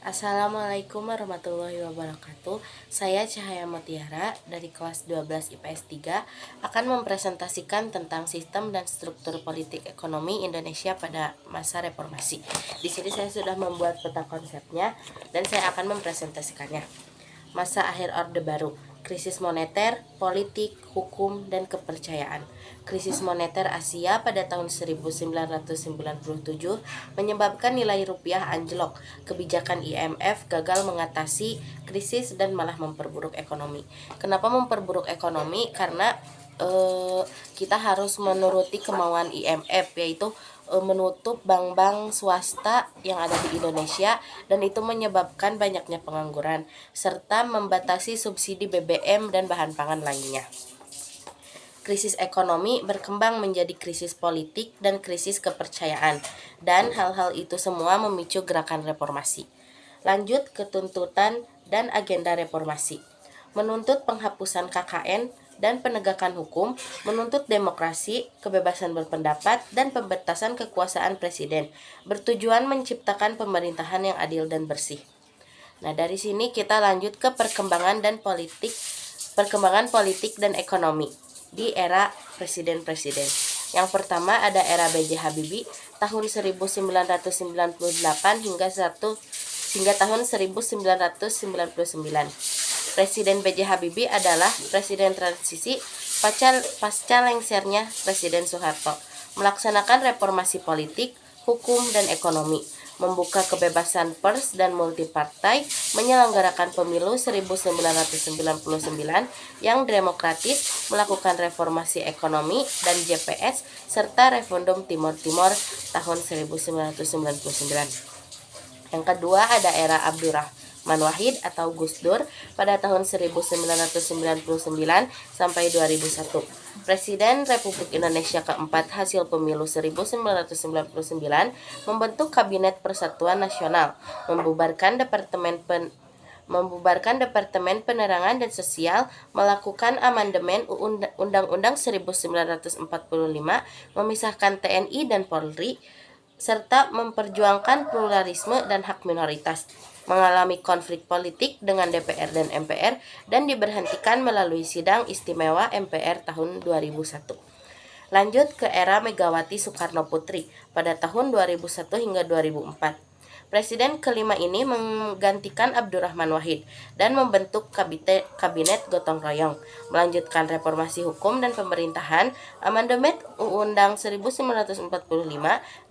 Assalamualaikum warahmatullahi wabarakatuh. Saya Cahaya Mutiara dari kelas 12 IPS 3 akan mempresentasikan tentang sistem dan struktur politik ekonomi Indonesia pada masa reformasi. Di sini saya sudah membuat peta konsepnya dan saya akan mempresentasikannya. Masa akhir Orde Baru, krisis moneter, politik, hukum, dan kepercayaan. Krisis moneter Asia pada tahun 1997 menyebabkan nilai rupiah anjlok. Kebijakan IMF gagal mengatasi krisis dan malah memperburuk ekonomi. Kenapa memperburuk ekonomi? Karena kita harus menuruti kemauan IMF, yaitu menutup bank-bank swasta yang ada di Indonesia, dan itu menyebabkan banyaknya pengangguran serta membatasi subsidi BBM dan bahan pangan lainnya. Krisis ekonomi berkembang menjadi krisis politik dan krisis kepercayaan, dan hal-hal itu semua memicu gerakan reformasi. Lanjut ke tuntutan dan agenda reformasi. Menuntut penghapusan KKN dan penegakan hukum, menuntut demokrasi, kebebasan berpendapat, dan pembatasan kekuasaan presiden, bertujuan menciptakan pemerintahan yang adil dan bersih. Nah, dari sini kita lanjut ke perkembangan politik dan ekonomi di era presiden-presiden. Yang pertama ada era B.J. Habibie tahun 1998 hingga tahun 1999. Presiden B.J. Habibie adalah presiden transisi pasca lengsernya Presiden Soeharto, melaksanakan reformasi politik, hukum, dan ekonomi, membuka kebebasan pers dan multipartai, menyelenggarakan pemilu 1999 yang demokratis, melakukan reformasi ekonomi dan JPS, serta referendum Timor Timur tahun 1999. Yang kedua ada era Abdurrahman Wahid atau Gus Dur pada tahun 1999 sampai 2001. Presiden Republik Indonesia keempat hasil pemilu 1999 membentuk Kabinet Persatuan Nasional, membubarkan Departemen Penerangan dan Sosial, melakukan amandemen Undang-Undang 1945, memisahkan TNI dan Polri, serta memperjuangkan pluralisme dan hak minoritas, mengalami konflik politik dengan DPR dan MPR, dan diberhentikan melalui sidang istimewa MPR tahun 2001. Lanjut ke era Megawati Soekarno Putri pada tahun 2001 hingga 2004. Presiden kelima ini menggantikan Abdurrahman Wahid dan membentuk kabinet gotong royong, melanjutkan reformasi hukum dan pemerintahan, amandemen Undang 1945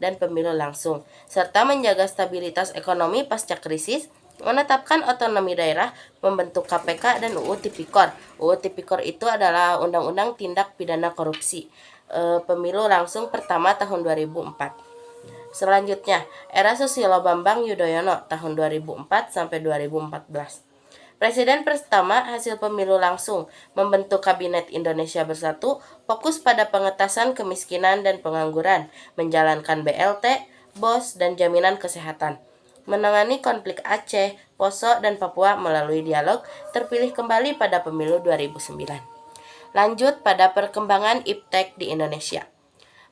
dan pemilu langsung, serta menjaga stabilitas ekonomi pasca krisis, menetapkan otonomi daerah, membentuk KPK dan UU Tipikor. UU Tipikor itu adalah Undang-Undang Tindak Pidana Korupsi. Pemilu langsung pertama tahun 2004. Selanjutnya, era Susilo Bambang Yudhoyono tahun 2004 sampai 2014. Presiden pertama hasil pemilu langsung, membentuk Kabinet Indonesia Bersatu, fokus pada pengentasan kemiskinan dan pengangguran, menjalankan BLT, BOS, dan jaminan kesehatan. Menangani konflik Aceh, Poso, dan Papua melalui dialog, terpilih kembali pada pemilu 2009. Lanjut pada perkembangan iptek di Indonesia.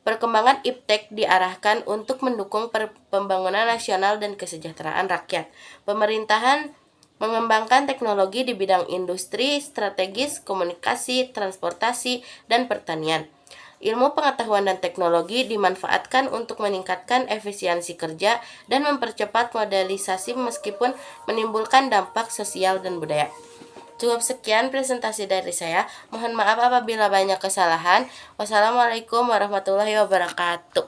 Perkembangan iptek diarahkan untuk mendukung pembangunan nasional dan kesejahteraan rakyat. Pemerintahan mengembangkan teknologi di bidang industri, strategis, komunikasi, transportasi, dan pertanian. Ilmu pengetahuan dan teknologi dimanfaatkan untuk meningkatkan efisiensi kerja dan mempercepat modernisasi meskipun menimbulkan dampak sosial dan budaya. Cukup sekian presentasi dari saya. Mohon maaf apabila banyak kesalahan. Wassalamualaikum warahmatullahi wabarakatuh.